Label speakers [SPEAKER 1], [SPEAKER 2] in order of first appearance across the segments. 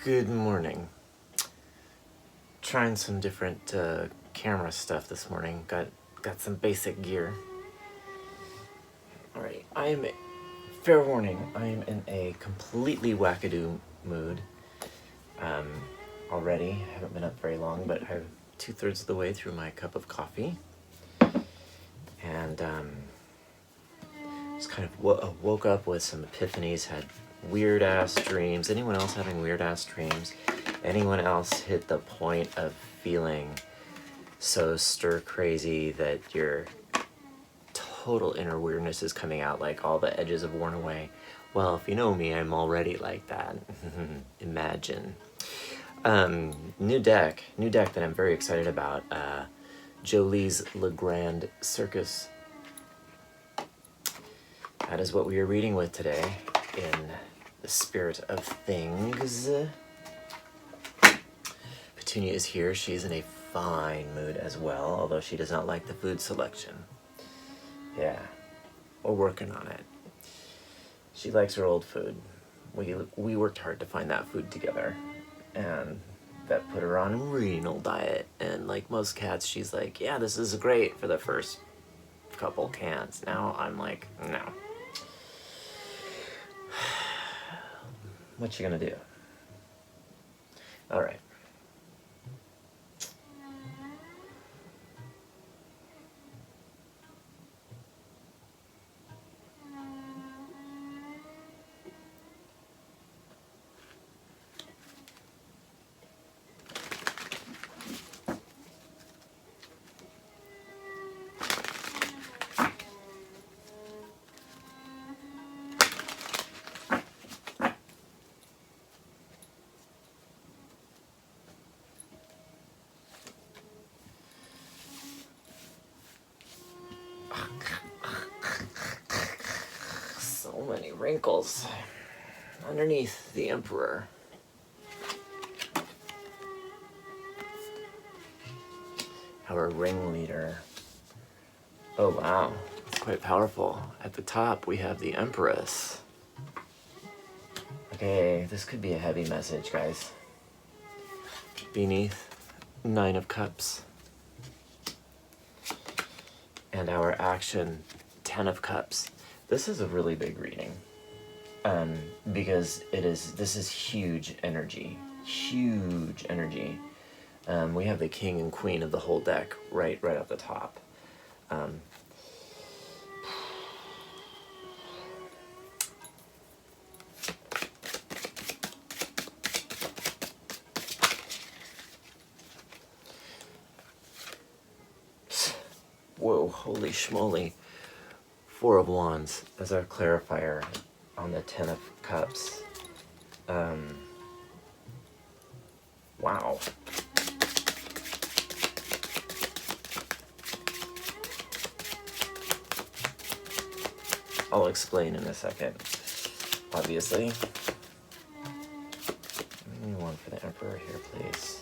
[SPEAKER 1] Good morning. Trying some different camera stuff this morning. Got some basic gear. Alright, fair warning, I am in a completely wackadoo mood. Already, haven't been up very long, but I'm 2/3 of the way through my cup of coffee. And just kind of woke up with some epiphanies, had weird ass dreams. Anyone else having weird ass dreams? Anyone else hit the point of feeling so stir crazy that your total inner weirdness is coming out, like all the edges have worn away? Well, if you know me, I'm already like that. Imagine. New deck that I'm very excited about. Jolie's Legrand Circus. That is what we are reading with today in the spirit of things. Petunia is here. She's in a fine mood as well, although she does not like the food selection. Yeah, we're working on it. She likes her old food. We worked hard to find that food together, and that put her on a renal diet. And like most cats, she's like, yeah, this is great for the first couple cans. Now I'm like, no. What you gonna do? All right. So many wrinkles underneath the Emperor. Our ringleader. Oh wow, it's quite powerful. At the top we have the Empress. Okay, this could be a heavy message, guys. Beneath, 9 of Cups. And our action, 10 of Cups. This is a really big reading, because this is huge energy. Huge energy. We have the king and queen of the whole deck right at the top. Whoa, holy schmoly. 4 of Wands as our clarifier on the 10 of Cups. Wow. I'll explain in a second, obviously. Give me one for the Emperor here, please.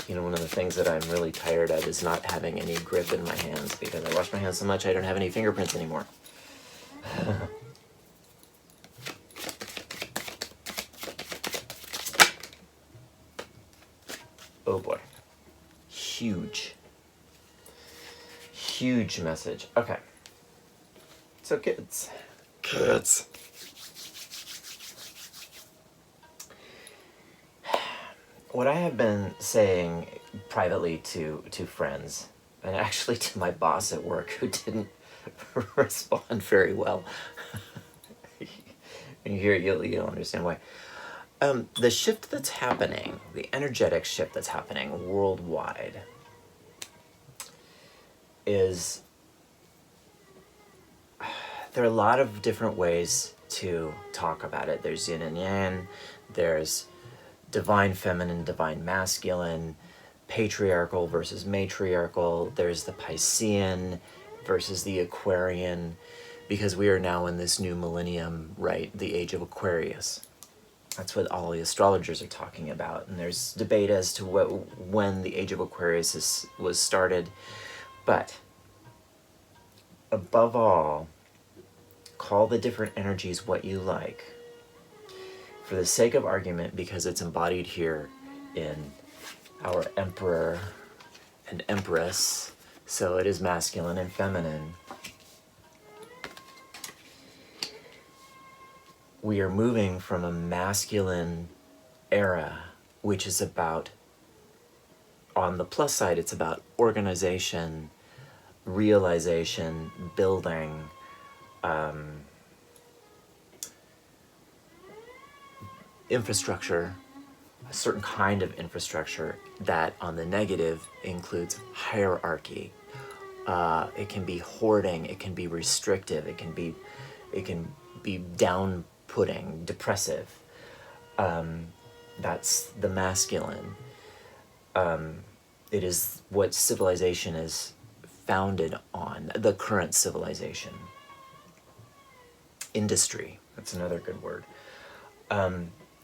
[SPEAKER 1] You know, one of the things that I'm really tired of is not having any grip in my hands, because I wash my hands so much I don't have any fingerprints anymore. Oh boy. Huge. Huge message. Okay. So kids. What I have been saying privately to friends, and actually to my boss at work, who didn't respond very well. When you hear it, you'll understand why. The shift that's happening, the energetic shift that's happening worldwide, is there are a lot of different ways to talk about it. There's yin and yang, there's divine feminine, divine masculine, patriarchal versus matriarchal, there's the Piscean versus the Aquarian, because we are now in this new millennium, right? The age of Aquarius. That's what all the astrologers are talking about. And there's debate as to when the age of Aquarius was started. But above all, call the different energies what you like. for the sake of argument, because it's embodied here in our Emperor and Empress, so it is masculine and feminine. We are moving from a masculine era, which is about, on the plus side, it's about organization, realization, building, infrastructure, a certain kind of infrastructure that on the negative includes hierarchy. It can be hoarding, it can be restrictive, it can be down-putting, depressive. That's the masculine. It is what civilization is founded on, the current civilization. Industry, that's another good word.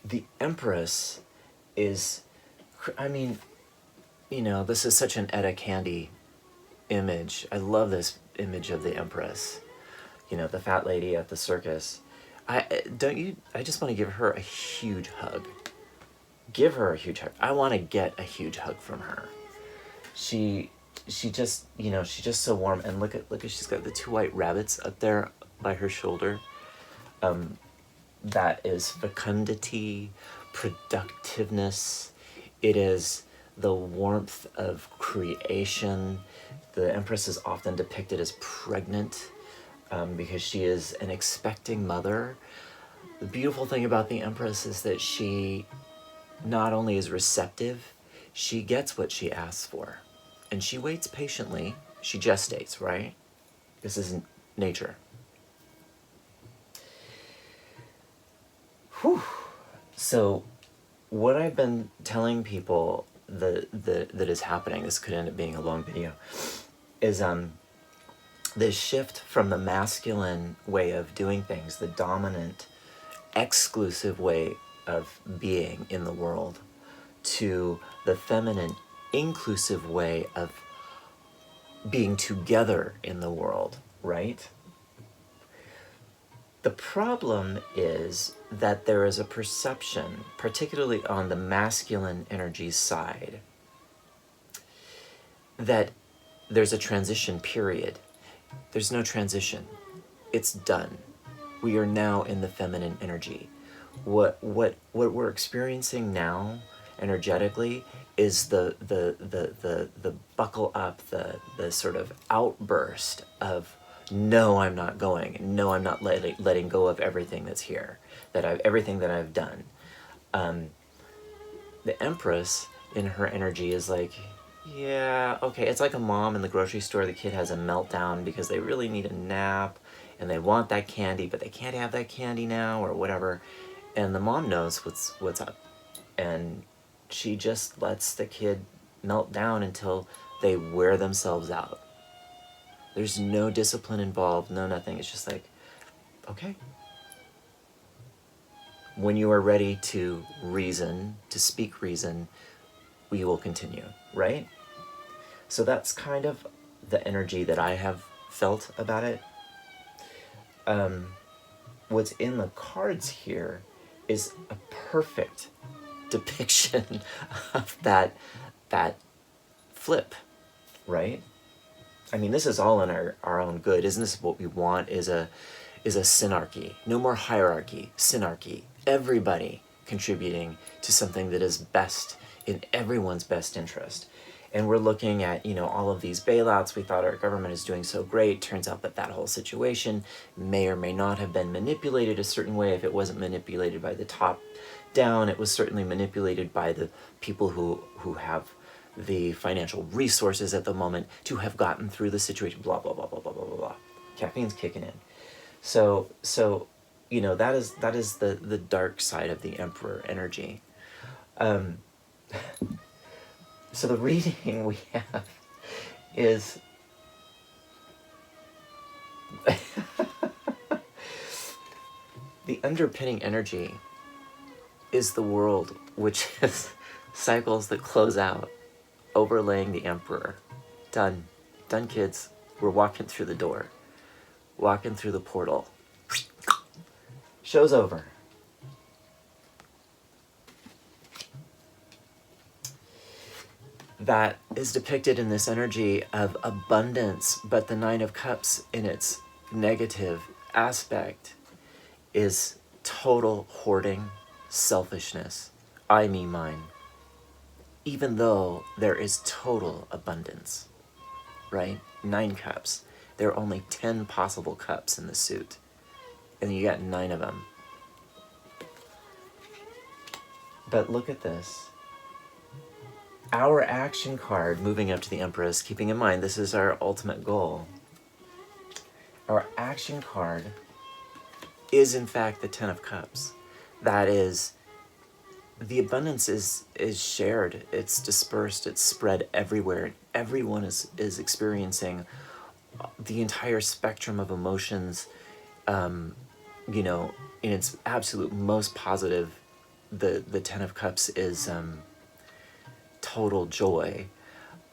[SPEAKER 1] The Empress is, I mean, you know, this is such an Etta Candy image. I love this image of the Empress. You know, the fat lady at the circus. I just want to give her a huge hug. Give her a huge hug. I want to get a huge hug from her. She just, you know, she's just so warm. And look at she's got the 2 white rabbits up there by her shoulder. That is fecundity, productiveness. It is the warmth of creation. The Empress is often depicted as pregnant because she is an expecting mother. The beautiful thing about the Empress is that she not only is receptive, she gets what she asks for. And she waits patiently. She gestates, right? This is nature. Whew. So what I've been telling people that is happening, this could end up being a long video, is this shift from the masculine way of doing things, the dominant, exclusive way of being in the world, to the feminine, inclusive way of being together in the world, right? The problem is that there is a perception, particularly on the masculine energy side, that there's a transition period. There's no transition. It's done. We are now in the feminine energy. What we're experiencing now, energetically, is the buckle up, the sort of outburst of, no, I'm not going. No, I'm not letting go of everything that's here, everything that I've done. The Empress in her energy is like, yeah, okay. It's like a mom in the grocery store. The kid has a meltdown because they really need a nap and they want that candy, but they can't have that candy now or whatever. And the mom knows what's up. And she just lets the kid melt down until they wear themselves out. There's no discipline involved, no nothing. It's just like, okay. When you are ready to reason, to speak reason, we will continue, right? So that's kind of the energy that I have felt about it. What's in the cards here is a perfect depiction of that flip, right? I mean, this is all in our own good. Isn't this what we want, is a synarchy? No more hierarchy, synarchy. Everybody contributing to something that is best in everyone's best interest. And we're looking at, you know, all of these bailouts. We thought our government is doing so great. Turns out that whole situation may or may not have been manipulated a certain way. If it wasn't manipulated by the top down, it was certainly manipulated by the people who have the financial resources at the moment to have gotten through the situation, blah, blah, blah, blah, blah, blah, blah, blah. Caffeine's kicking in. So, you know, that is the dark side of the Emperor energy. So the reading we have is the underpinning energy is the world, which is cycles that close out, overlaying the Emperor. Done, kids. We're walking through the door, walking through the portal. Show's over. that is depicted in this energy of abundance, but the Nine of Cups in its negative aspect is total hoarding, selfishness, I, me, mine, even though there is total abundance, right? 9 cups. There are only 10 possible cups in the suit, and you got 9 of them. But look at this. Our action card, moving up to the Empress, keeping in mind this is our ultimate goal. Our action card is in fact the 10 of Cups. That is, the abundance is shared, it's dispersed, it's spread everywhere. Everyone is experiencing the entire spectrum of emotions, you know, in its absolute most positive. The 10 of Cups is total joy.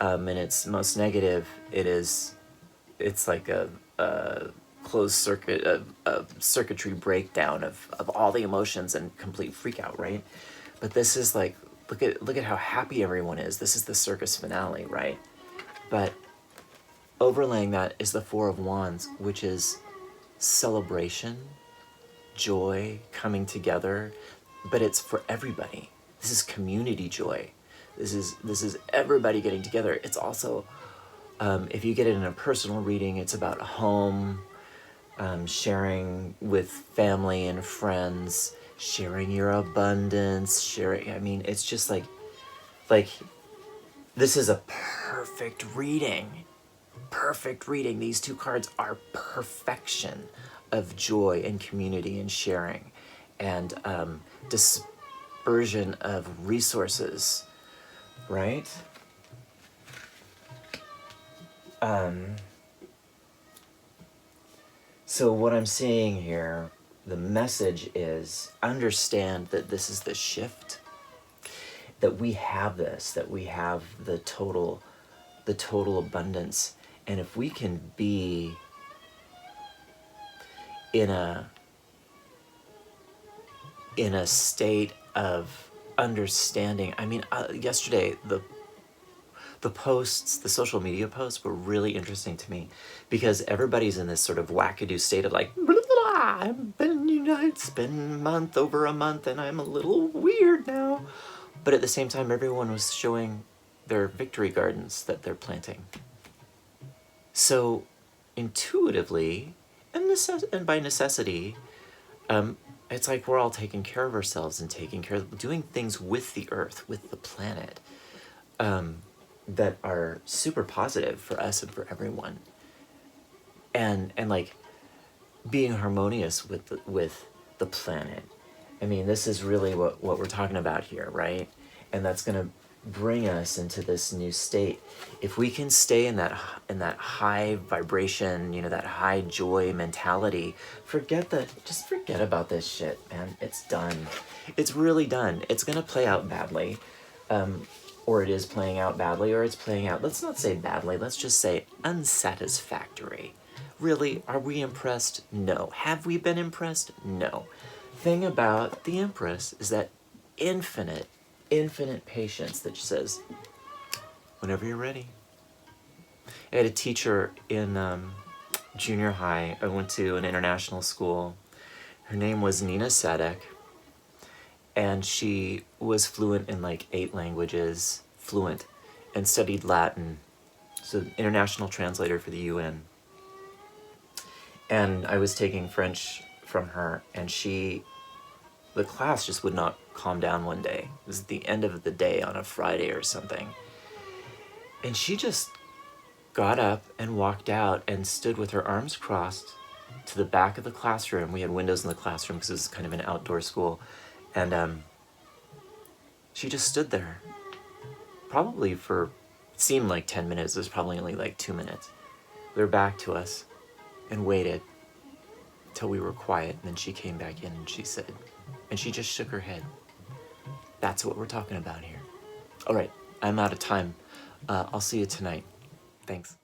[SPEAKER 1] In its most negative, it's like a closed circuit, a circuitry breakdown of all the emotions and complete freak out, right? But this is like, look at how happy everyone is. This is the circus finale, right? But overlaying that is the Four of Wands, which is celebration, joy, coming together, but it's for everybody. This is community joy. This is everybody getting together. It's also, if you get it in a personal reading, it's about home, sharing with family and friends, sharing your abundance, sharing, I mean, it's just like, this is a perfect reading. Perfect reading. These 2 cards are perfection of joy and community and sharing and dispersion of resources, right? So what I'm seeing here, the message is understand that this is the shift, that we have this, that we have the total abundance. And if we can be in a state of understanding. I mean, yesterday, the posts, the social media posts were really interesting to me because everybody's in this sort of wackadoo state of like, blah, blah, blah, it's been over a month and I'm a little weird now. But at the same time, everyone was showing their victory gardens that they're planting. So intuitively, and by necessity, it's like we're all taking care of ourselves and doing things with the earth, with the planet, that are super positive for us and for everyone. And like being harmonious with the planet. I mean, this is really what we're talking about here, right? And that's going to bring us into this new state. If we can stay in that high vibration, you know, that high joy mentality, just forget about this shit, man. It's done. It's really done. It's going to play out badly. Or it is playing out badly, or it's playing out, let's not say badly, let's just say unsatisfactory. Really, are we impressed? No. Have we been impressed? No. Thing about the Empress is that infinite patience that she says, whenever you're ready. I had a teacher in junior high. I went to an international school. Her name was Nina Sadek, and she was fluent in like 8 languages, and studied Latin. So international translator for the UN. And I was taking French from her, and the class just would not calm down one day. It was at the end of the day on a Friday or something. And she just got up and walked out and stood with her arms crossed to the back of the classroom. We had windows in the classroom because it was kind of an outdoor school. And she just stood there, probably for, it seemed like 10 minutes. It was probably only like 2 minutes. With her back to us and waited till we were quiet. And then she came back in and she said, and she just shook her head. That's what we're talking about here. All right, I'm out of time. I'll see you tonight. Thanks.